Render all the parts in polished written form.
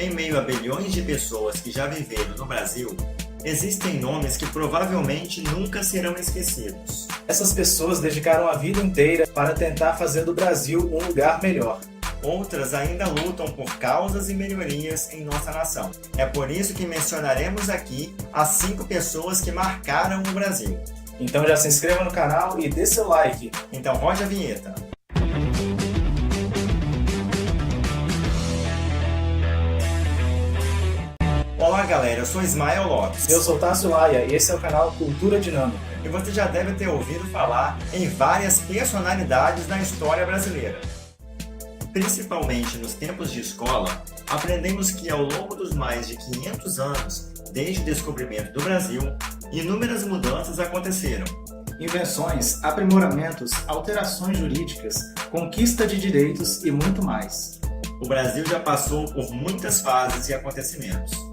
Em meio a bilhões de pessoas que já viveram no Brasil, existem nomes que provavelmente nunca serão esquecidos. Essas pessoas dedicaram a vida inteira para tentar fazer do Brasil um lugar melhor. Outras ainda lutam por causas e melhorias em nossa nação. É por isso que mencionaremos aqui as 5 pessoas que marcaram o Brasil. Então já se inscreva no canal e dê seu like. Então roda a vinheta. Olá galera, eu sou Ismael Lopes. Eu sou Tássio Laia e esse é o canal Cultura Dinâmica. E você já deve ter ouvido falar em várias personalidades da história brasileira. Principalmente nos tempos de escola, aprendemos que ao longo dos mais de 500 anos, desde o descobrimento do Brasil, inúmeras mudanças aconteceram. Invenções, aprimoramentos, alterações jurídicas, conquista de direitos e muito mais. O Brasil já passou por muitas fases e acontecimentos.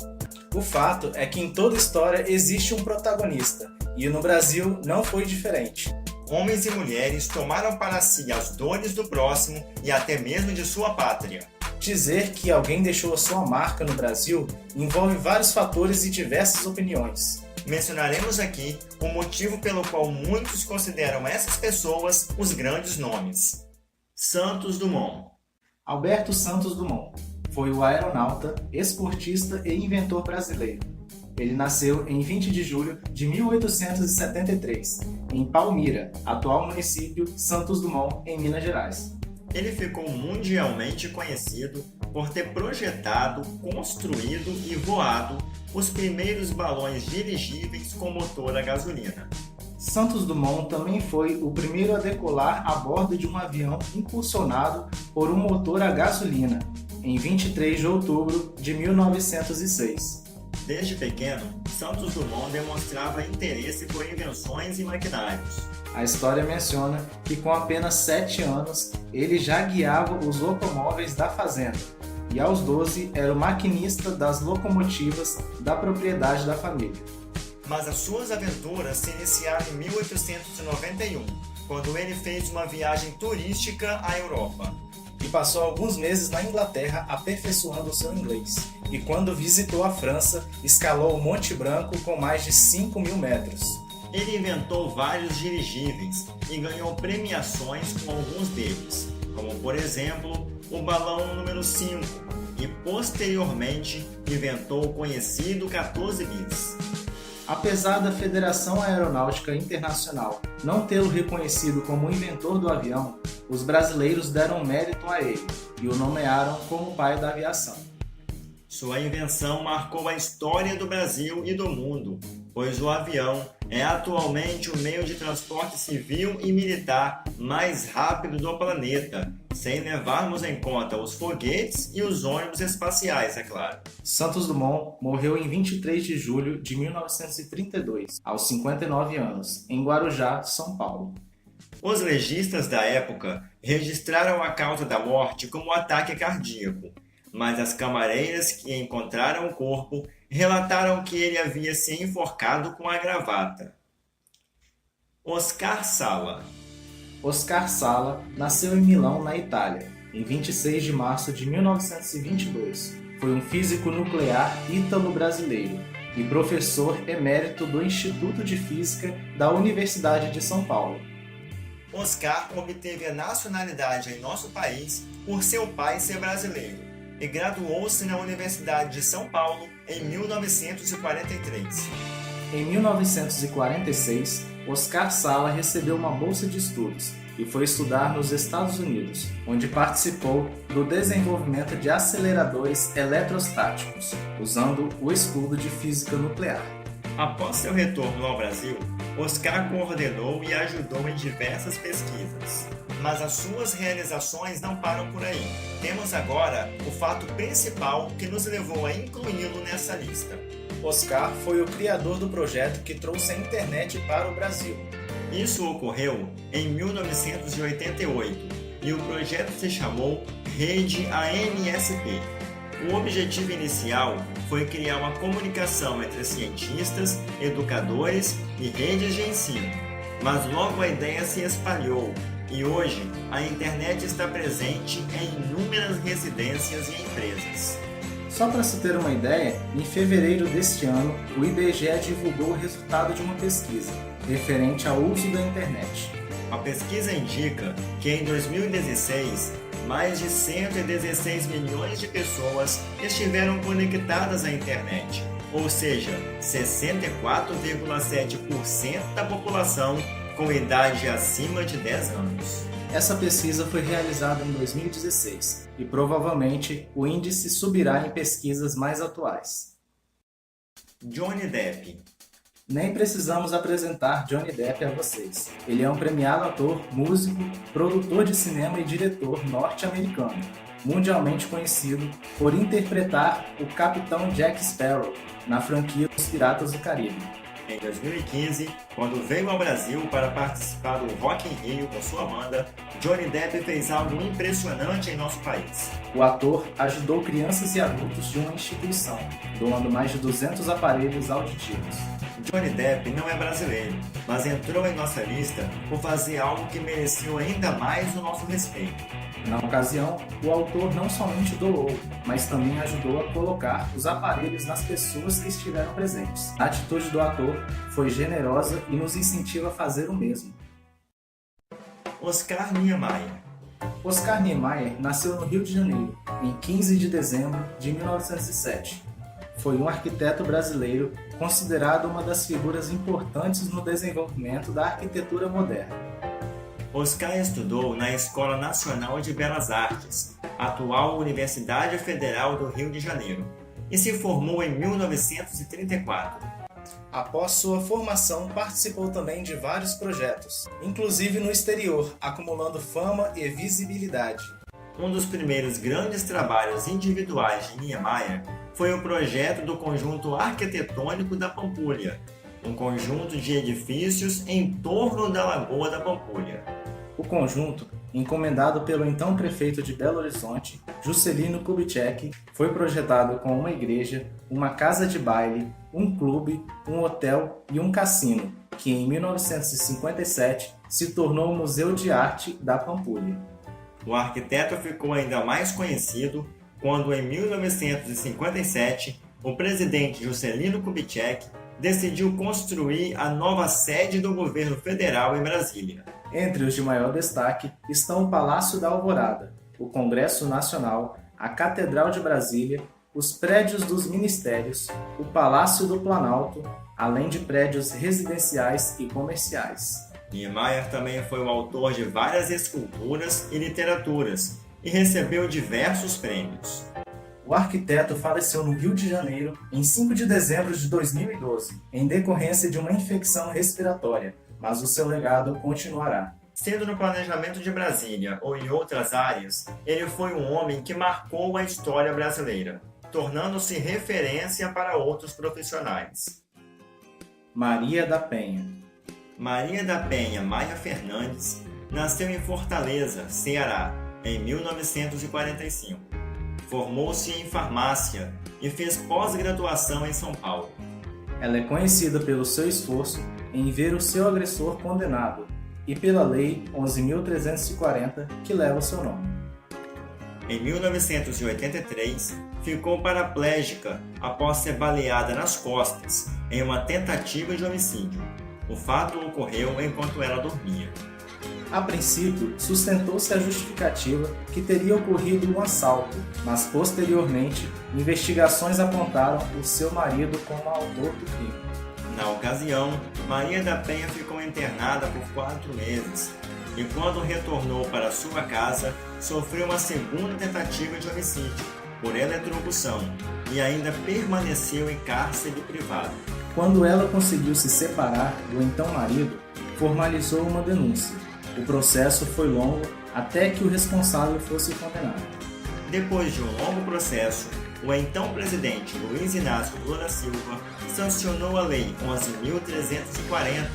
O fato é que em toda história existe um protagonista, e no Brasil não foi diferente. Homens e mulheres tomaram para si as dores do próximo e até mesmo de sua pátria. Dizer que alguém deixou a sua marca no Brasil envolve vários fatores e diversas opiniões. Mencionaremos aqui o motivo pelo qual muitos consideram essas pessoas os grandes nomes. Santos Dumont. Alberto Santos Dumont foi o aeronauta, esportista e inventor brasileiro. Ele nasceu em 20 de julho de 1873, em Palmira, atual município Santos Dumont, em Minas Gerais. Ele ficou mundialmente conhecido por ter projetado, construído e voado os primeiros balões dirigíveis com motor a gasolina. Santos Dumont também foi o primeiro a decolar a bordo de um avião impulsionado por um motor a gasolina, em 23 de outubro de 1906. Desde pequeno, Santos Dumont demonstrava interesse por invenções e maquinários. A história menciona que com apenas 7 anos ele já guiava os locomóveis da fazenda e aos 12 era o maquinista das locomotivas da propriedade da família. Mas as suas aventuras se iniciaram em 1891, quando ele fez uma viagem turística à Europa. E passou alguns meses na Inglaterra aperfeiçoando o seu inglês. E quando visitou a França, escalou o Monte Branco com mais de 5.000 metros. Ele inventou vários dirigíveis e ganhou premiações com alguns deles, como por exemplo o balão número 5, e posteriormente inventou o conhecido 14 bis. Apesar da Federação Aeronáutica Internacional não tê-lo reconhecido como o inventor do avião, os brasileiros deram mérito a ele e o nomearam como pai da aviação. Sua invenção marcou a história do Brasil e do mundo, pois o avião é atualmente o meio de transporte civil e militar mais rápido do planeta, sem levarmos em conta os foguetes e os ônibus espaciais, é claro. Santos Dumont morreu em 23 de julho de 1932, aos 59 anos, em Guarujá, São Paulo. Os legistas da época registraram a causa da morte como ataque cardíaco, mas as camareiras que encontraram o corpo relataram que ele havia se enforcado com a gravata. Oscar Sala. Oscar Sala nasceu em Milão, na Itália, em 26 de março de 1922. Foi um físico nuclear ítalo-brasileiro e professor emérito do Instituto de Física da Universidade de São Paulo. Oscar obteve a nacionalidade em nosso país por seu pai ser brasileiro e graduou-se na Universidade de São Paulo em 1943. Em 1946, Oscar Sala recebeu uma bolsa de estudos e foi estudar nos Estados Unidos, onde participou do desenvolvimento de aceleradores eletrostáticos, usando o estudo de física nuclear. Após seu retorno ao Brasil, Oscar coordenou e ajudou em diversas pesquisas. Mas as suas realizações não param por aí. Temos agora o fato principal que nos levou a incluí-lo nessa lista. Oscar foi o criador do projeto que trouxe a internet para o Brasil. Isso ocorreu em 1988 e o projeto se chamou Rede ANSP. O objetivo inicial foi criar uma comunicação entre cientistas, educadores e redes de ensino. Mas logo a ideia se espalhou e hoje a internet está presente em inúmeras residências e empresas. Só para se ter uma ideia, em fevereiro deste ano, o IBGE divulgou o resultado de uma pesquisa referente ao uso da internet. A pesquisa indica que em 2016, mais de 116 milhões de pessoas estiveram conectadas à internet, ou seja, 64,7% da população com idade acima de 10 anos. Essa pesquisa foi realizada em 2016 e provavelmente o índice subirá em pesquisas mais atuais. Johnny Depp. Nem precisamos apresentar Johnny Depp a vocês. Ele é um premiado ator, músico, produtor de cinema e diretor norte-americano, mundialmente conhecido por interpretar o Capitão Jack Sparrow na franquia Os Piratas do Caribe. Em 2015, quando veio ao Brasil para participar do Rock in Rio com sua banda, Johnny Depp fez algo impressionante em nosso país. O ator ajudou crianças e adultos de uma instituição, doando mais de 200 aparelhos auditivos. Johnny Depp não é brasileiro, mas entrou em nossa lista por fazer algo que mereceu ainda mais o nosso respeito. Na ocasião, o autor não somente doou, mas também ajudou a colocar os aparelhos nas pessoas que estiveram presentes. A atitude do ator foi generosa e nos incentiva a fazer o mesmo. Oscar Niemeyer. Oscar Niemeyer nasceu no Rio de Janeiro, em 15 de dezembro de 1907. Foi um arquiteto brasileiro considerado uma das figuras importantes no desenvolvimento da arquitetura moderna. Oscar estudou na Escola Nacional de Belas Artes, atual Universidade Federal do Rio de Janeiro, e se formou em 1934. Após sua formação, participou também de vários projetos, inclusive no exterior, acumulando fama e visibilidade. Um dos primeiros grandes trabalhos individuais de Niemeyer foi o projeto do Conjunto Arquitetônico da Pampulha, um conjunto de edifícios em torno da Lagoa da Pampulha. O conjunto, encomendado pelo então prefeito de Belo Horizonte, Juscelino Kubitschek, foi projetado com uma igreja, uma casa de baile, um clube, um hotel e um cassino, que em 1957 se tornou o Museu de Arte da Pampulha. O arquiteto ficou ainda mais conhecido quando, em 1957, o presidente Juscelino Kubitschek decidiu construir a nova sede do governo federal em Brasília. Entre os de maior destaque estão o Palácio da Alvorada, o Congresso Nacional, a Catedral de Brasília, os prédios dos ministérios, o Palácio do Planalto, além de prédios residenciais e comerciais. Niemeyer também foi o autor de várias esculturas e literaturas e recebeu diversos prêmios. O arquiteto faleceu no Rio de Janeiro em 5 de dezembro de 2012, em decorrência de uma infecção respiratória, mas o seu legado continuará. Sendo no planejamento de Brasília ou em outras áreas, ele foi um homem que marcou a história brasileira, tornando-se referência para outros profissionais. Maria da Penha. Maria da Penha Maia Fernandes nasceu em Fortaleza, Ceará, em 1945. Formou-se em farmácia e fez pós-graduação em São Paulo. Ela é conhecida pelo seu esforço em ver o seu agressor condenado e pela Lei 11.340, que leva o seu nome. Em 1983, ficou paraplégica após ser baleada nas costas em uma tentativa de homicídio. O fato ocorreu enquanto ela dormia. A princípio, sustentou-se a justificativa que teria ocorrido um assalto, mas posteriormente, investigações apontaram o seu marido como autor do crime. Na ocasião, Maria da Penha ficou internada por 4 meses e, quando retornou para sua casa, sofreu uma segunda tentativa de homicídio por eletrocução e ainda permaneceu em cárcere privado. Quando ela conseguiu se separar do então marido, formalizou uma denúncia. O processo foi longo até que o responsável fosse condenado. Depois de um longo processo, o então presidente Luiz Inácio Lula da Silva sancionou a Lei 11.340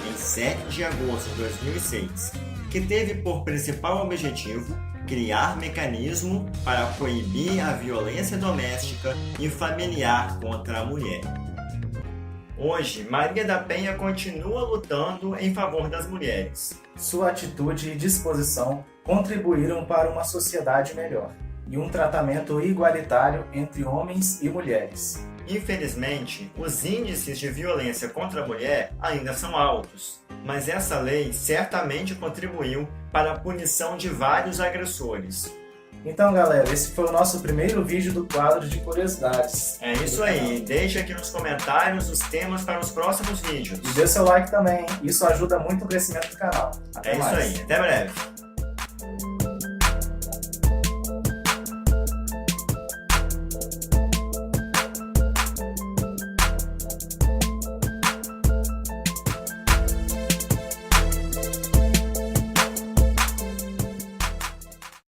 em 7 de agosto de 2006, que teve por principal objetivo criar mecanismo para coibir a violência doméstica e familiar contra a mulher. Hoje, Maria da Penha continua lutando em favor das mulheres. Sua atitude e disposição contribuíram para uma sociedade melhor. e um tratamento igualitário entre homens e mulheres. Infelizmente, os índices de violência contra a mulher ainda são altos, mas essa lei certamente contribuiu para a punição de vários agressores. Então, galera, esse foi o nosso primeiro vídeo do quadro de curiosidades. É isso aí, deixe aqui nos comentários os temas para os próximos vídeos. E dê seu like também, hein? Isso ajuda muito o crescimento do canal. Até mais. É isso aí, até breve.